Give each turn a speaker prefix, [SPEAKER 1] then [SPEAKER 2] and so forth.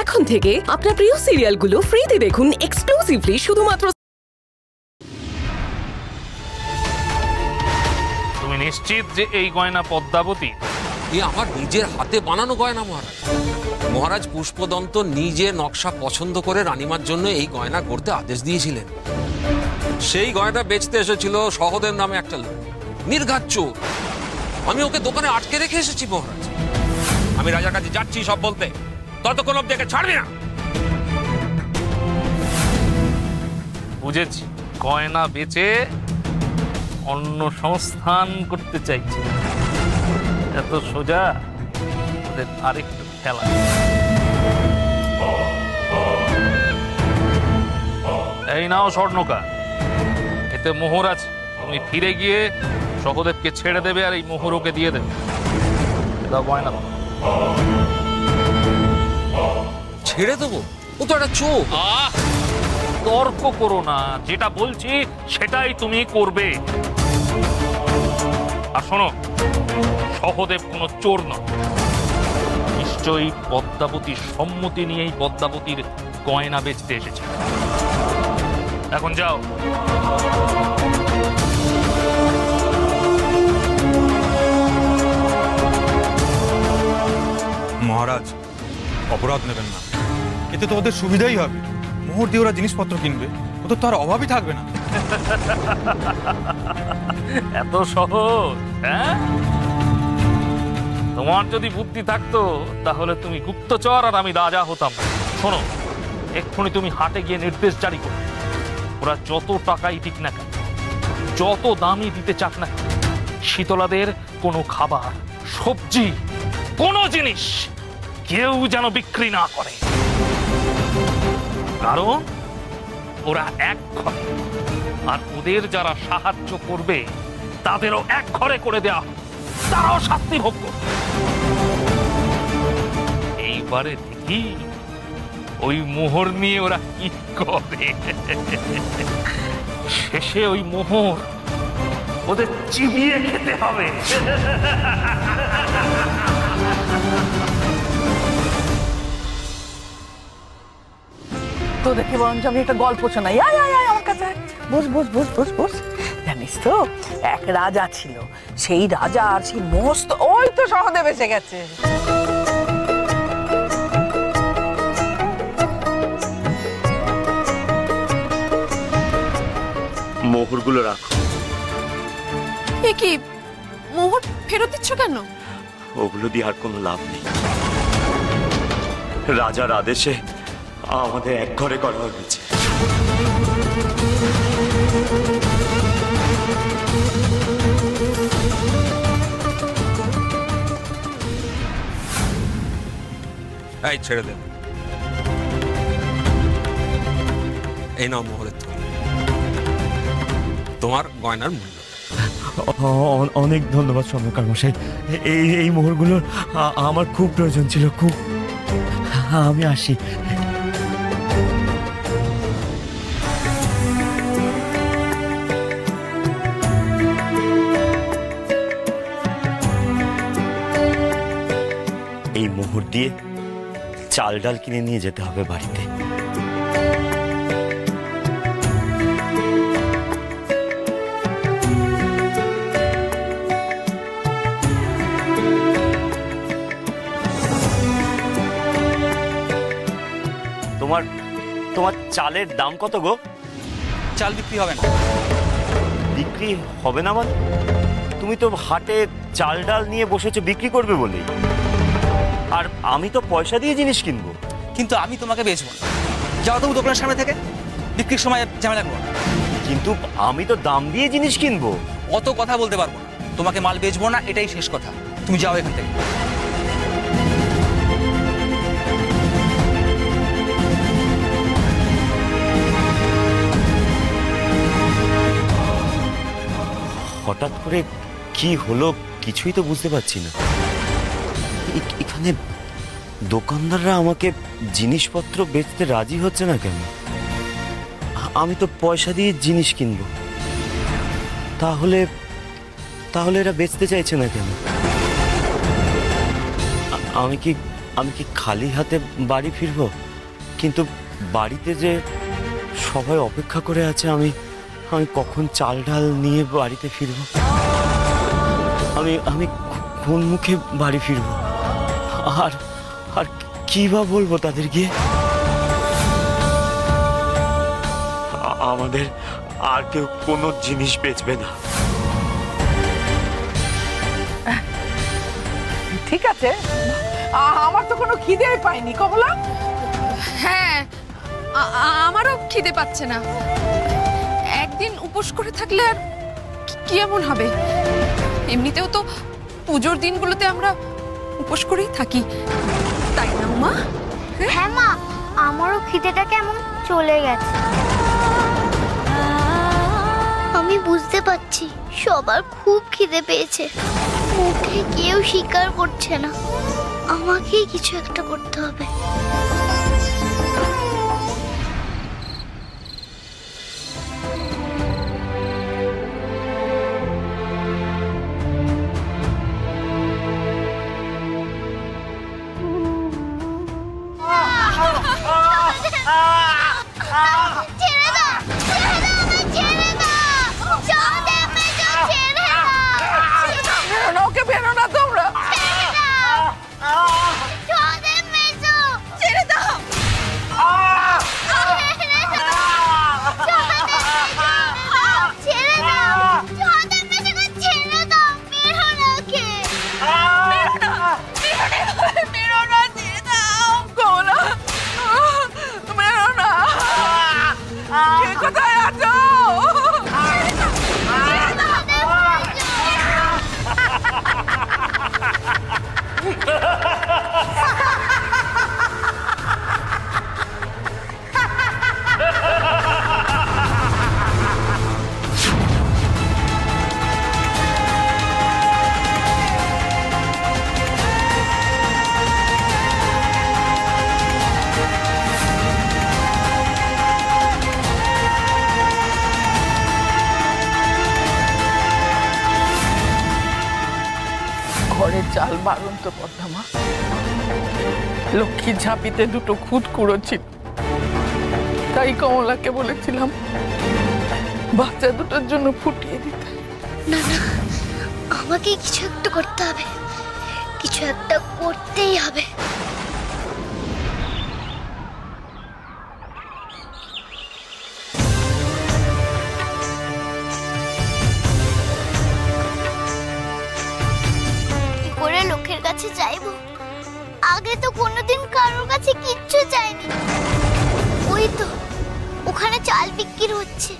[SPEAKER 1] এখন থেকে আপনার প্রিয় সিরিয়ালগুলো ফ্রিতে দেখুন এক্সক্লুসিভলি শুধুমাত্র।
[SPEAKER 2] তুমি নিশ্চিত যে এই গয়না পদ্মাবতী?
[SPEAKER 3] আমার নিজের হাতে বানানো গয়না মহারাজ। মহারাজ পুষ্পদন্ত নিজে নকশা পছন্দ করে রানীমার জন্য এই গয়না করতে আদেশ দিয়েছিলেন। সেই গয়না বেচতে এসেছিল সহদেব নামে একটা লোক, নির্ঘাত চোর। আমি ওকে দোকানে আটকে রেখে এসেছি মহারাজ। আমি রাজার কাছে যাচ্ছি সব বলতে, ততক্ষণ অব্দি একে ছাড়বি না।
[SPEAKER 2] বুঝেছি, গয়না বেচে অন্য সংস্থান করতে চাইছে। এত সোজা? ওদের আরেকটু খেলা। এই নাও স্বর্ণকা, এতে মোহর আছে। তুমি ফিরে গিয়ে সহদেবকে ছেড়ে দেবে আর এই মোহর ওকে দিয়ে দেবে। দাও গয়না।
[SPEAKER 3] ছেড়ে দেবো? ও তো একটা চোর।
[SPEAKER 2] তর্ক করো না, যেটা বলছি সেটাই তুমি করবে। আর শোনো, সহদেব কোনো চোর নয়। নিশ্চয়ই পদ্মাবতীর সম্মতি নিয়েই পদ্মাবতীর গয়না বেচতে এসেছে। এখন যাও।
[SPEAKER 4] মহারাজ, অপরাধ নেবেন না, এতে তো ওদের সুবিধাই হবে। মোহর দিয়ে ওরা জিনিসপত্র কিনবে, ও তো তার অভাবই থাকবে না।
[SPEAKER 2] এত সহজ? হ্যাঁ, তোমার যদি বুদ্ধি থাকতো তাহলে তুমি গুপ্তচর আর আমি রাজা হতাম। শোনো, এক্ষুনি তুমি হাটে গিয়ে নির্দেশ জারি করো, ওরা যত টাকাই দিক না কেন, যত দামই দিতে চাক না কেন, শীতলাদের কোনো খাবার, সবজি, কোনো জিনিস কেউ যেন বিক্রি না করে। কারণ ওরা এক ঘরে, আর ওদের যারা সাহায্য করবে তাদেরও এক ঘরে করে দেওয়া, তারাও শাস্তি ভোগ করবে। এইবারে দেখি ওই মোহর নিয়ে ওরা কি করে। শেষে ওই মোহর ওদের চিবিয়ে খেতে হবে।
[SPEAKER 5] তো দেখে বরঞ্চ আমি একটা গল্প শোনাই। আমার কাছে বস বস বস বস বস। জানিস তো, এক রাজা ছিল। সেই রাজা আর সেই মস্ত, ওই তো সহদেব এসে গেছে।
[SPEAKER 6] মোহরগুলো রাখো।
[SPEAKER 7] এ কি, মোহর ফেরত দিচ্ছ কেন?
[SPEAKER 6] ওগুলো দিয়ে আর কোনো লাভ নেই। রাজার আদেশে আমাদের এক ঘরে করা হয়েছে।
[SPEAKER 3] এই ছেড়ে দেন। এই নাও মোহরের থলি, তোমার গয়নার মূল্য।
[SPEAKER 8] অনেক ধন্যবাদ স্বর্ণকার মশাই। এই মোহরগুলোর আমার খুব প্রয়োজন ছিল, খুব। আমি আসি। এই মোহর দিয়ে চাল ডাল কিনে নিয়ে যেতে হবে বাড়িতে। তোমার চালের দাম কত গো?
[SPEAKER 4] চাল বিক্রি হবে না।
[SPEAKER 8] বিক্রি হবে না মানে? তুমি তো হাটে চাল ডাল নিয়ে বসেছো বিক্রি করবে বলেই। আর আমি তো পয়সা দিয়ে জিনিস কিনবো।
[SPEAKER 4] কিন্তু আমি তোমাকে বেচবো না। যাও তুমি দোকানের সামনে থেকে, বিক্রির সময় ঝামেলা করো।
[SPEAKER 8] কিন্তু আমি তো দাম দিয়ে জিনিস কিনবো।
[SPEAKER 4] অত কথা বলতে পারবো না। তোমাকে মাল বেচবো না, এটাই শেষ কথা। তুমি যাও এখান থেকে।
[SPEAKER 8] হঠাৎ করে কি হলো কিছুই তো বুঝতে পারছি না। এখানে দোকানদাররা আমাকে জিনিসপত্র বেচতে রাজি হচ্ছে না কেন? আমি তো পয়সা দিয়ে জিনিস কিনবো, তাহলে তাহলে এরা বেচতে চাইছে না কেন? আমি কি খালি হাতে বাড়ি ফিরবো? কিন্তু বাড়িতে যে সবাই অপেক্ষা করে আছে, আমি কখন চাল ডাল নিয়ে বাড়িতে ফিরবো? আমি কোন মুখে বাড়ি ফিরবো? আর কি বা বলবো তাদের গিয়ে?
[SPEAKER 6] আমাদের আর কেউ কোনো জিনিস বেচবে না।
[SPEAKER 5] ঠিক আছে, আমার তো কোনো খিদেই পাইনি কমলা।
[SPEAKER 7] হ্যাঁ, আমারও খিদে পাচ্ছে না। একদিন উপোস করে থাকলে আর কি এমন হবে? এমনিতেও তো পুজোর দিনগুলোতে আমরা উপোস করেই থাকি, তাই না মা?
[SPEAKER 9] হ্যাঁ মা, আমারও খিদেটা কেমন চলে গেছে। আমি বুঝতে পারছি সবার খুব খিদে পেয়েছে, মুখে কেউ স্বীকার করছে না। আমাকেই কিছু একটা করতে হবে।
[SPEAKER 5] ওকে বেরো না তোমরা। কোথায় আছো? ঘরের চাল বাড়ন্ত পদ্মা, লক্ষ্মীর ঝাঁপিতে দুটো খুদ কুড়ো ছিল, তাই কমলাকে বলেছিলাম বাচ্চা দুটোর জন্য ফুটিয়ে দিতে।
[SPEAKER 9] না না, আমাকে কিছু একটা করতে হবে, কিছু একটা করতেই হবে। লোকের কাছে চাইবো? আগে তো কোনোদিন কারোর কাছে কিচ্ছু চাইনি। ওই তো ওখানে চাল বিক্রি হচ্ছে,